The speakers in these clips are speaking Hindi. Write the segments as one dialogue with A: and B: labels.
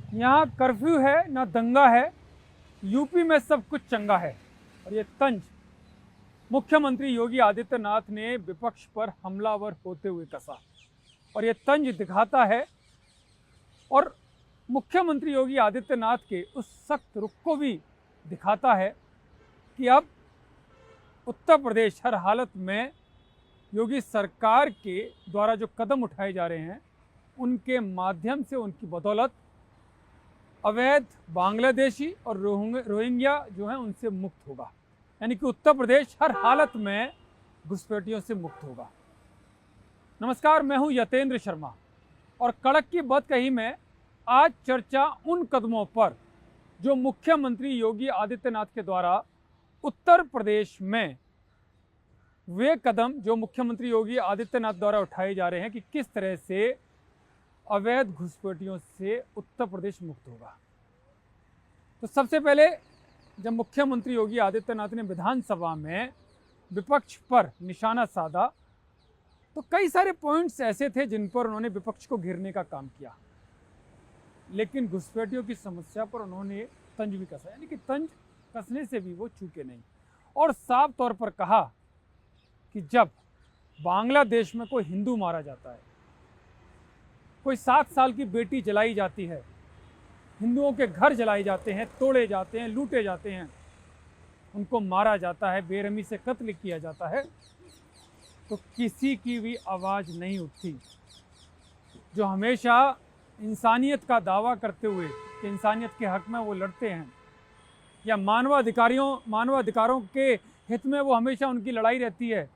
A: यहाँ कर्फ्यू है ना दंगा है, यूपी में सब कुछ चंगा है। और ये तंज मुख्यमंत्री योगी आदित्यनाथ ने विपक्ष पर हमलावर होते हुए कसा। और ये तंज दिखाता है और मुख्यमंत्री योगी आदित्यनाथ के उस सख्त रुख को भी दिखाता है कि अब उत्तर प्रदेश हर हालत में योगी सरकार के द्वारा जो कदम उठाए जा रहे हैं उनके माध्यम से, उनकी बदौलत अवैध बांग्लादेशी और रोहिंग्या जो हैं उनसे मुक्त होगा। यानी कि उत्तर प्रदेश हर हालत में घुसपैठियों से मुक्त होगा। नमस्कार, मैं हूं यतेंद्र शर्मा और कड़क की बात कही में आज चर्चा उन कदमों पर जो मुख्यमंत्री योगी आदित्यनाथ के द्वारा उत्तर प्रदेश में, वे कदम जो मुख्यमंत्री योगी आदित्यनाथ द्वारा उठाए जा रहे हैं कि किस तरह से अवैध घुसपैठियों से उत्तर प्रदेश मुक्त होगा। तो सबसे पहले जब मुख्यमंत्री योगी आदित्यनाथ ने विधानसभा में विपक्ष पर निशाना साधा तो कई सारे पॉइंट्स ऐसे थे जिन पर उन्होंने विपक्ष को घेरने का काम किया, लेकिन घुसपैठियों की समस्या पर उन्होंने तंज भी कसा। यानी कि तंज कसने से भी वो चूके नहीं और साफ तौर पर कहा कि जब बांग्लादेश में कोई हिंदू मारा जाता है, कोई 7 साल की बेटी जलाई जाती है, हिंदुओं के घर जलाए जाते हैं, तोड़े जाते हैं, लूटे जाते हैं, उनको मारा जाता है, बेरहमी से कत्ल किया जाता है, तो किसी की भी आवाज़ नहीं उठती। जो हमेशा इंसानियत का दावा करते हुए कि इंसानियत के हक में वो लड़ते हैं या मानवाधिकारों के हित में वो हमेशा उनकी लड़ाई रहती है,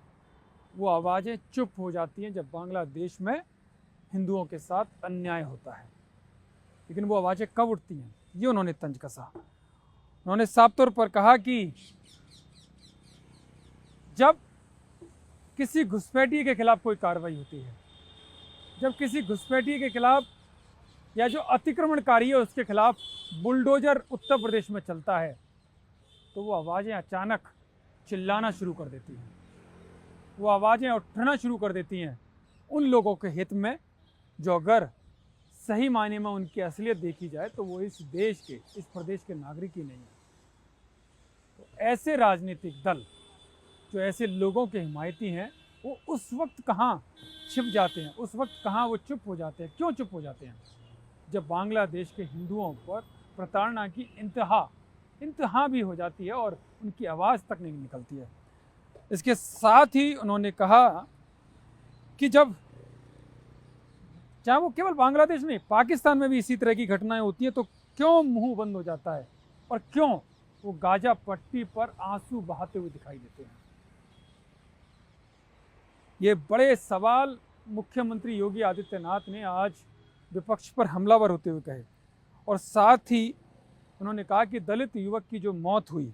A: वो आवाज़ें चुप हो जाती हैं जब बांग्लादेश में हिंदुओं के साथ अन्याय होता है। लेकिन वो आवाज़ें कब उठती हैं, ये उन्होंने तंज कसा। उन्होंने साफ तौर पर कहा कि जब किसी घुसपैठिए के खिलाफ कोई कार्रवाई होती है, जब किसी घुसपैठिए के खिलाफ या जो अतिक्रमणकारी है उसके खिलाफ बुलडोजर उत्तर प्रदेश में चलता है, तो वो आवाज़ें अचानक चिल्लाना शुरू कर देती हैं, वो आवाज़ें उठना शुरू कर देती हैं उन लोगों के हित में जो अगर सही मायने में उनकी असलियत देखी जाए तो वो इस देश के, इस प्रदेश के नागरिक ही नहीं है। तो ऐसे राजनीतिक दल जो ऐसे लोगों के हिमायती हैं वो उस वक्त कहाँ छिप जाते हैं, उस वक्त कहाँ वो चुप हो जाते हैं। क्यों चुप हो जाते हैं? जब बांग्लादेश के हिंदुओं पर प्रताड़ना की इंतहा भी हो जाती है और उनकी आवाज़ तक नहीं निकलती है। इसके साथ ही उन्होंने कहा कि जब चाहे वो केवल बांग्लादेश में, पाकिस्तान में भी इसी तरह की घटनाएं होती हैं तो क्यों मुंह बंद हो जाता है और क्यों वो गाजा पट्टी पर आंसू बहाते हुए दिखाई देते हैं। ये बड़े सवाल मुख्यमंत्री योगी आदित्यनाथ ने आज विपक्ष पर हमलावर होते हुए कहे। और साथ ही उन्होंने कहा कि दलित युवक की जो मौत हुई,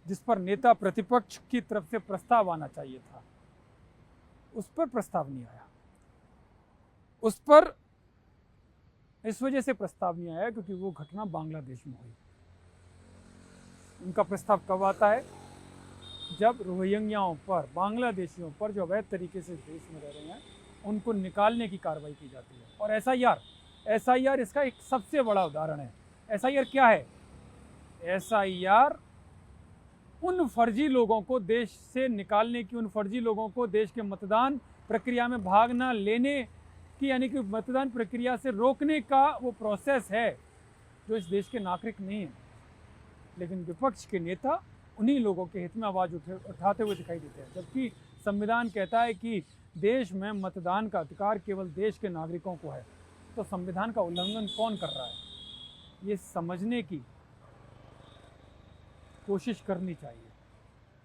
A: जिस पर नेता प्रतिपक्ष की तरफ से प्रस्ताव आना चाहिए था, उस पर प्रस्ताव नहीं आया। उस पर इस वजह से प्रस्ताव नहीं आया क्योंकि वो घटना बांग्लादेश में हुई। उनका प्रस्ताव कब आता है? जब रोहिंग्याओं पर, बांग्लादेशियों पर जो अवैध तरीके से देश में रह रहे हैं उनको निकालने की कार्रवाई की जाती है। और एसआईआर इसका एक सबसे बड़ा उदाहरण है। एसआईआर क्या है? एसआईआर उन फर्जी लोगों को देश से निकालने की, उन फर्जी लोगों को देश के मतदान प्रक्रिया में भाग न लेने की, यानी कि मतदान प्रक्रिया से रोकने का वो प्रोसेस है जो इस देश के नागरिक नहीं है। लेकिन विपक्ष के नेता उन्हीं लोगों के हित में आवाज़ उठाते हुए दिखाई देते हैं, जबकि संविधान कहता है कि देश में मतदान का अधिकार केवल देश के नागरिकों को है। तो संविधान का उल्लंघन कौन कर रहा है, ये समझने की कोशिश करनी चाहिए।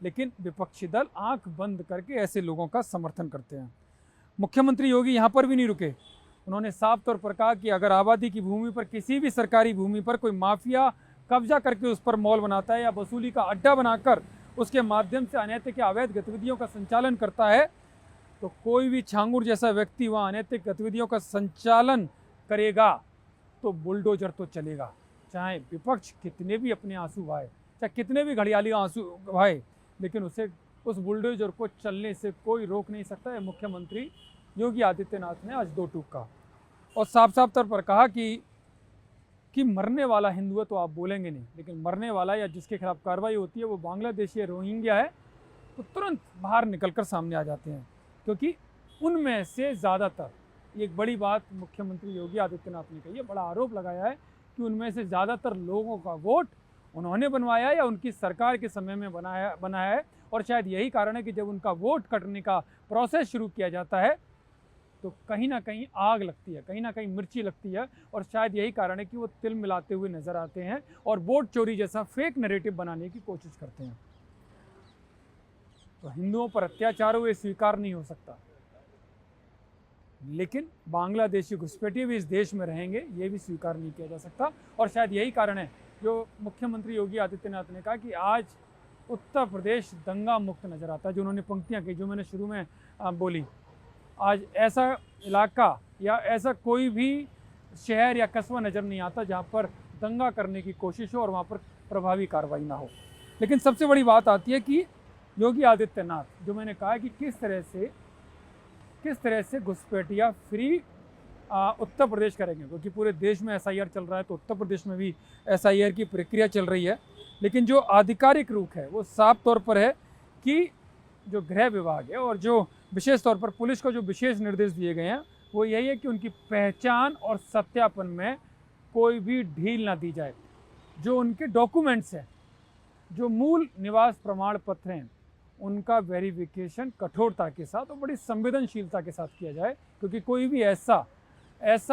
A: लेकिन विपक्षी दल आंख बंद करके ऐसे लोगों का समर्थन करते हैं। मुख्यमंत्री योगी यहाँ पर भी नहीं रुके। उन्होंने साफ तौर पर कहा कि अगर आबादी की भूमि पर, किसी भी सरकारी भूमि पर कोई माफिया कब्जा करके उस पर मॉल बनाता है या वसूली का अड्डा बनाकर उसके माध्यम से अनैतिक या अवैध गतिविधियों का संचालन करता है, तो कोई भी छांगुर जैसा व्यक्ति वहाँ अनैतिक गतिविधियों का संचालन करेगा तो बुलडोजर तो चलेगा। चाहे विपक्ष कितने भी अपने आंसू बहाए, चाहे कितने भी घड़ियाली आंसू बहाए, लेकिन उस बुलडोजर को चलने से कोई रोक नहीं सकता है। मुख्यमंत्री योगी आदित्यनाथ ने आज दो टूक कहा और साफ साफ तौर पर कहा कि कि मरने वाला हिंदू है तो आप बोलेंगे नहीं, लेकिन मरने वाला या जिसके खिलाफ कार्रवाई होती है वो बांग्लादेशी या रोहिंग्या है तो तुरंत बाहर निकलकर सामने आ जाते हैं, क्योंकि उनमें से ज़्यादातर, एक बड़ी बात मुख्यमंत्री योगी आदित्यनाथ ने कही है, बड़ा आरोप लगाया है कि उनमें से ज़्यादातर लोगों का वोट उन्होंने बनवाया या उनकी सरकार के समय में बनाया है। और शायद यही कारण है कि जब उनका वोट कटने का प्रोसेस शुरू किया जाता है तो कहीं ना कहीं आग लगती है, कहीं ना कहीं मिर्ची लगती है, और शायद यही कारण है कि वो तिल मिलाते हुए नजर आते हैं और वोट चोरी जैसा फेक नैरेटिव बनाने की कोशिश करते हैं। तो हिंदुओं पर अत्याचार हुए स्वीकार नहीं हो सकता, लेकिन बांग्लादेशी घुसपैठिए भी इस देश में रहेंगे ये भी स्वीकार नहीं किया जा सकता। और शायद यही कारण है जो मुख्यमंत्री योगी आदित्यनाथ ने कहा कि आज उत्तर प्रदेश दंगा मुक्त नजर आता है। जो उन्होंने पंक्तियां कही, जो मैंने शुरू में बोली, आज ऐसा इलाका या ऐसा कोई भी शहर या कस्बा नज़र नहीं आता जहां पर दंगा करने की कोशिश हो और वहां पर प्रभावी कार्रवाई ना हो। लेकिन सबसे बड़ी बात आती है कि योगी आदित्यनाथ, जो मैंने कहा कि किस तरह से घुसपैठिया फ्री उत्तर प्रदेश करेंगे, क्योंकि पूरे देश में SIR चल रहा है तो उत्तर प्रदेश में भी SIR की प्रक्रिया चल रही है। लेकिन जो आधिकारिक रुख है वो साफ तौर पर है कि जो गृह विभाग है और जो विशेष तौर पर पुलिस को जो विशेष निर्देश दिए गए हैं वो यही है कि उनकी पहचान और सत्यापन में कोई भी ढील ना दी जाए। जो उनके डॉक्यूमेंट्स हैं, जो मूल निवास प्रमाण पत्र हैं, उनका वेरिफिकेशन कठोरता के साथ और बड़ी संवेदनशीलता के साथ किया जाए, क्योंकि कोई भी ऐसा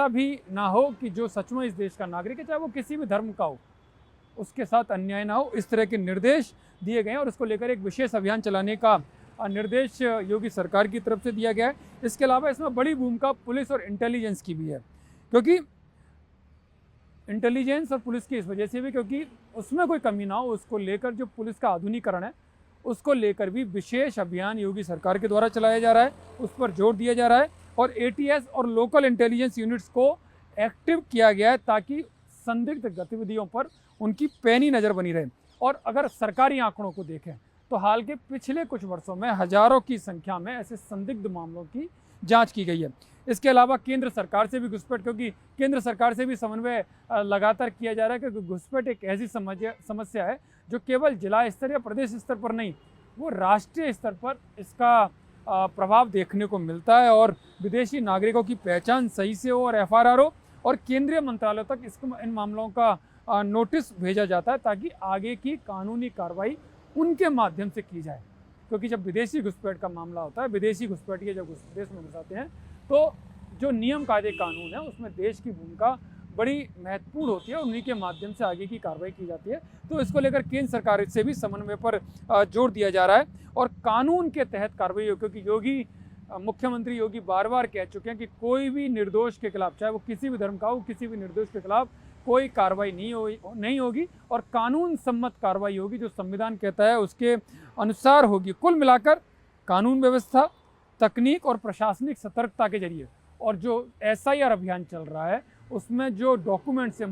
A: भी ना हो कि जो सच में इस देश का नागरिक है, चाहे वो किसी भी धर्म का हो, उसके साथ अन्याय ना हो। इस तरह के निर्देश दिए गए हैं और इसको लेकर एक विशेष अभियान चलाने का निर्देश योगी सरकार की तरफ से दिया गया है। इसके अलावा इसमें बड़ी भूमिका पुलिस और इंटेलिजेंस की भी है, क्योंकि इंटेलिजेंस और पुलिस की इस वजह से भी क्योंकि उसमें कोई कमी ना हो, उसको लेकर जो पुलिस का आधुनिकीकरण है उसको लेकर भी विशेष अभियान योगी सरकार के द्वारा चलाया जा रहा है, उस पर जोर दिया जा रहा है। और ATS और लोकल इंटेलिजेंस यूनिट्स को एक्टिव किया गया है ताकि संदिग्ध गतिविधियों पर उनकी पैनी नज़र बनी रहे। और अगर सरकारी आंकड़ों को देखें तो हाल के पिछले कुछ वर्षों में हजारों की संख्या में ऐसे संदिग्ध मामलों की जांच की गई है। इसके अलावा केंद्र सरकार से भी घुसपैठ, क्योंकि केंद्र सरकार से भी समन्वय लगातार किया जा रहा है, क्योंकि घुसपैठ एक ऐसी समस्या है जो केवल जिला स्तर या प्रदेश स्तर पर नहीं, वो राष्ट्रीय स्तर पर इसका प्रभाव देखने को मिलता है। और विदेशी नागरिकों की पहचान सही से हो और FRR हो और केंद्रीय मंत्रालयों तक इन मामलों का नोटिस भेजा जाता है ताकि आगे की कानूनी कार्रवाई उनके माध्यम से की जाए। क्योंकि जब विदेशी घुसपैठ का मामला होता है, विदेशी घुसपैठिए जब देश में घुस आते हैं तो जो नियम कायदे कानून है उसमें देश की भूमिका बड़ी महत्वपूर्ण होती है और उन्हीं के माध्यम से आगे की कार्रवाई की जाती है। तो इसको लेकर केंद्र सरकार से भी समन्वय पर जोर दिया जा रहा है और कानून के तहत कार्रवाई हो, क्योंकि मुख्यमंत्री योगी बार बार कह चुके हैं कि कोई भी निर्दोष के खिलाफ, चाहे वो किसी भी धर्म का हो, किसी भी निर्दोष के खिलाफ कोई कार्रवाई नहीं होगी और कानून सम्मत कार्रवाई होगी, जो संविधान कहता है उसके अनुसार होगी। कुल मिलाकर कानून व्यवस्था, तकनीक और प्रशासनिक सतर्कता के जरिए और जो SIR अभियान चल रहा है उसमें जो डॉक्यूमेंट्स हैं,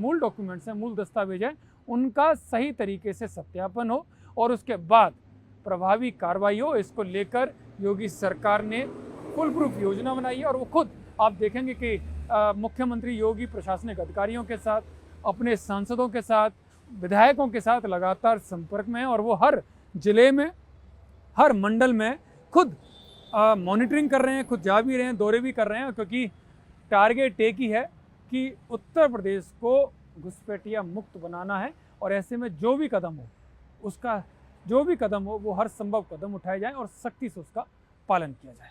A: मूल दस्तावेज हैं, उनका सही तरीके से सत्यापन हो और उसके बाद प्रभावी कार्रवाई हो। इसको लेकर योगी सरकार ने फुल प्रूफ योजना बनाई है और वो खुद आप देखेंगे कि मुख्यमंत्री योगी प्रशासनिक अधिकारियों के साथ, अपने सांसदों के साथ, विधायकों के साथ लगातार संपर्क में है और वो हर जिले में, हर मंडल में खुद मॉनिटरिंग कर रहे हैं, खुद जा भी रहे हैं, दौरे भी कर रहे हैं, क्योंकि टारगेट एक ही है कि उत्तर प्रदेश को घुसपैठिया मुक्त बनाना है। और ऐसे में जो भी कदम हो वो हर संभव कदम उठाए जाएं और सख्ती से उसका पालन किया जाए।